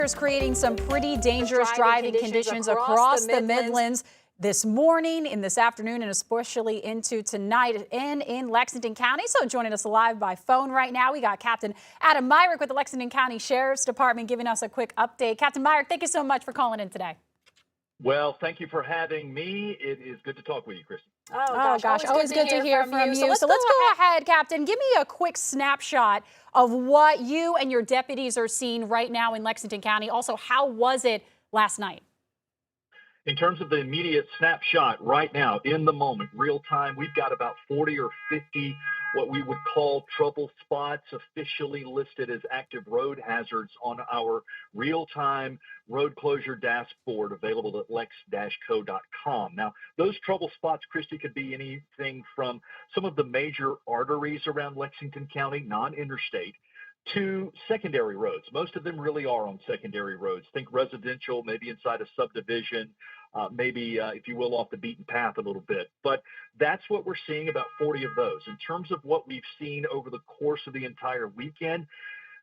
Creating some pretty dangerous driving conditions across the Midlands this morning, in this afternoon, and especially into tonight and in Lexington County. So joining us live by phone right now, we got Captain Adam Myrick with the Lexington County Sheriff's Department giving us a quick update. Captain Myrick, thank you so much for calling in today. Well, thank you for having me. It is good to talk with you, Christy. Oh gosh, always good to hear from you. So let's go ahead, Captain. Give me a quick snapshot of what you and your deputies are seeing right now in Lexington County. Also, how was it last night? In terms of the immediate snapshot right now, in the moment, real time, we've got about 40 or 50 what we would call trouble spots officially listed as active road hazards on our real-time road closure dashboard available at lex-co.com. Now, those trouble spots, Christy, could be anything from some of the major arteries around Lexington County, non-interstate, to secondary roads. Most of them really are on secondary roads. Think residential, maybe inside a subdivision, maybe, if you will, off the beaten path a little bit. But that's what we're seeing, about 40 of those. In terms of what we've seen over the course of the entire weekend,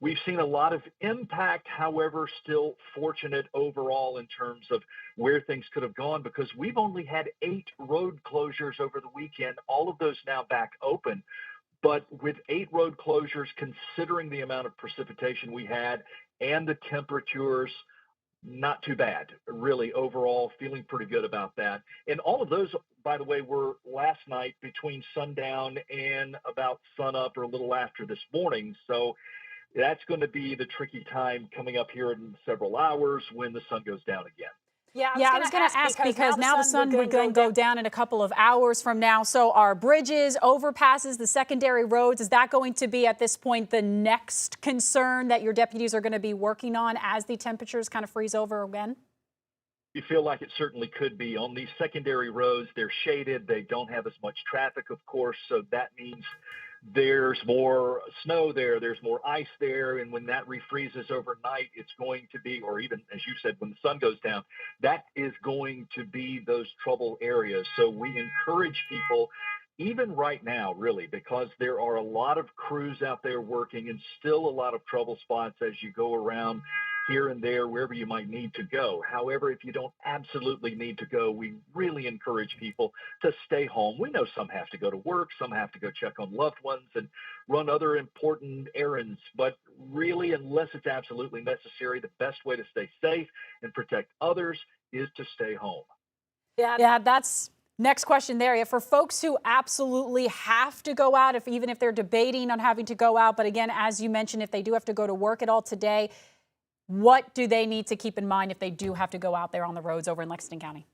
we've seen a lot of impact, however, still fortunate overall in terms of where things could have gone, because we've only had 8 road closures over the weekend, all of those now back open. But with 8 road closures, considering the amount of precipitation we had and the temperatures, not too bad, really, overall, feeling pretty good about that. And all of those, by the way, were last night between sundown and about sunup or a little after this morning. So that's going to be the tricky time coming up here in several hours when the sun goes down again. Yeah, I was going to ask because now the sun would go down in a couple of hours from now. So our bridges, overpasses, the secondary roads, is that going to be at this point the next concern that your deputies are going to be working on as the temperatures kind of freeze over again? You feel like it certainly could be. On these secondary roads, they're shaded. They don't have as much traffic, of course, so that means there's more snow there, there's more ice there, and when that refreezes overnight, it's going to be, or even, as you said, when the sun goes down, that is going to be those trouble areas. So we encourage people, even right now, really, because there are a lot of crews out there working and still a lot of trouble spots as you go around here and there, wherever you might need to go. However, if you don't absolutely need to go, we really encourage people to stay home. We know some have to go to work, some have to go check on loved ones and run other important errands, but really, unless it's absolutely necessary, the best way to stay safe and protect others is to stay home. Yeah, that's next question there. Yeah, for folks who absolutely have to go out, even if they're debating on having to go out, but again, as you mentioned, if they do have to go to work at all today, what do they need to keep in mind if they do have to go out there on the roads over in Lexington County?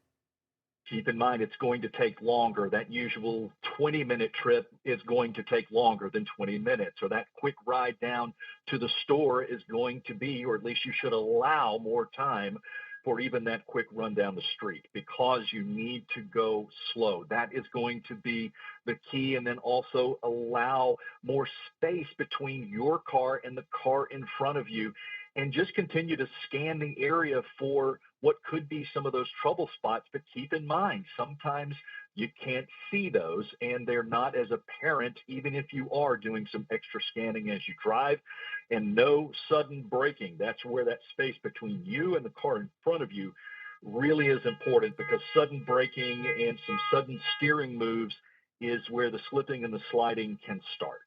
Keep in mind, it's going to take longer. That usual 20-minute trip is going to take longer than 20 minutes, or that quick ride down to the store is going to be, or at least you should allow more time for even that quick run down the street, because you need to go slow. That is going to be the key. And then also allow more space between your car and the car in front of you, and just continue to scan the area for what could be some of those trouble spots. But keep in mind, sometimes you can't see those and they're not as apparent, even if you are doing some extra scanning as you drive. And no sudden braking. That's where that space between you and the car in front of you really is important, because sudden braking and some sudden steering moves is where the slipping and the sliding can start.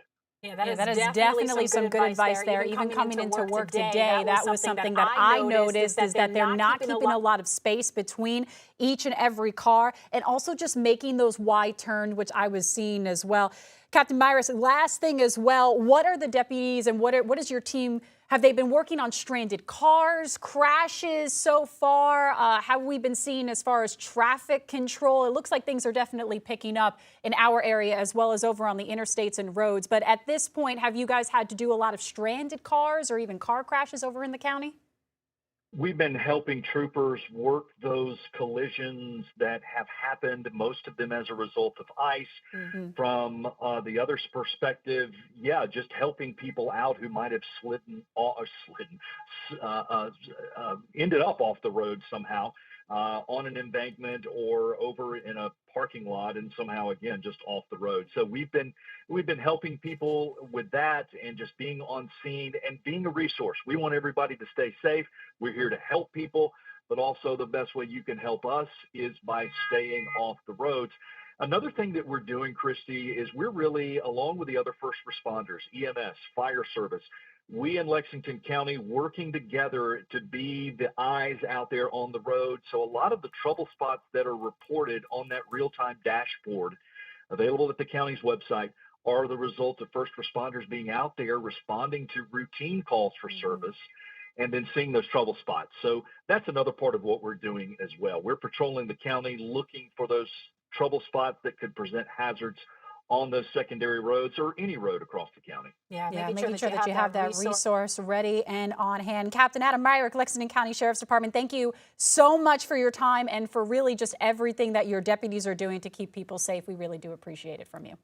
Yeah, that is definitely some good advice there. Even coming into work today, that was something that I noticed, is that they're not keeping a lot of space between each and every car, and also just making those wide turns, which I was seeing as well. Captain Myrick, last thing as well, what are the deputies and what is your team, have they been working on stranded cars, crashes so far? Have we been seeing as far as traffic control? It looks like things are definitely picking up in our area as well as over on the interstates and roads. But at this point, have you guys had to do a lot of stranded cars or even car crashes over in the county? We've been helping troopers work those collisions that have happened, most of them as a result of ice. From the other's perspective, yeah, just helping people out who might have ended up off the road somehow. on an embankment or over in a parking lot and somehow again just off the road. So we've been helping people with that and just being on scene and being a resource. We want everybody to stay safe. We're here to help people, but also the best way you can help us is by staying off the roads. Another thing that we're doing, Christy, is we're really, along with the other first responders, EMS, fire service, we in Lexington County working together to be the eyes out there on the road. So a lot of the trouble spots that are reported on that real-time dashboard available at the county's website are the result of first responders being out there responding to routine calls for service and then seeing those trouble spots. So that's another part of what we're doing as well. We're patrolling the county, looking for those trouble spots that could present hazards on those secondary roads or any road across the county. Yeah, making sure that you have that resource ready and on hand. Captain Adam Myrick, Lexington County Sheriff's Department, thank you so much for your time and for really just everything that your deputies are doing to keep people safe. We really do appreciate it from you.